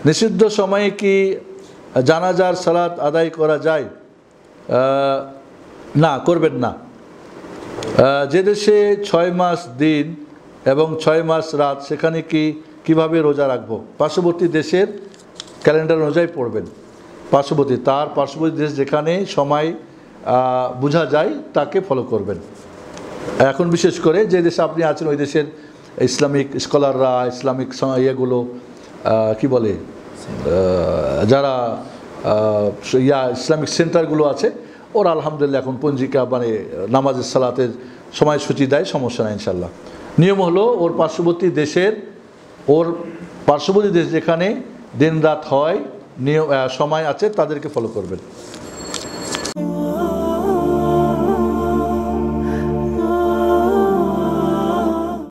নিষিদ্ধ সময়ে কি জানাজার সালাত আদায় করা যায়? না, করবেন না। যে দেশে 6 মাস দিন এবং 6 মাস রাত, সেখানে কিভাবে রোজা রাখবো? পার্শ্ববর্তী দেশের ক্যালেন্ডার অনুযায়ী পড়বেন। তার পার্শ্ববর্তী দেশ যেখানে সময় বোঝা যায় তাকে ফলো করবেন। এখন বিশেষ করে যে দেশে আপনি আছেন ওই দেশের ইসলামিক স্কলাররা, ইসলামিক ইয়েগুলো কি বলে, যারা ইসলামিক সেন্টারগুলো আছে, ওরা আলহামদুলিল্লাহ এখন পঞ্জিকা মানে নামাজের সালাতের সময়সূচি দেয়, সমস্যা নাই ইনশাল্লাহ। নিয়ম হলো ওর পার্শ্ববর্তী দেশ যেখানে দিন রাত হয়, সময় আছে, তাদেরকে ফলো করবেন।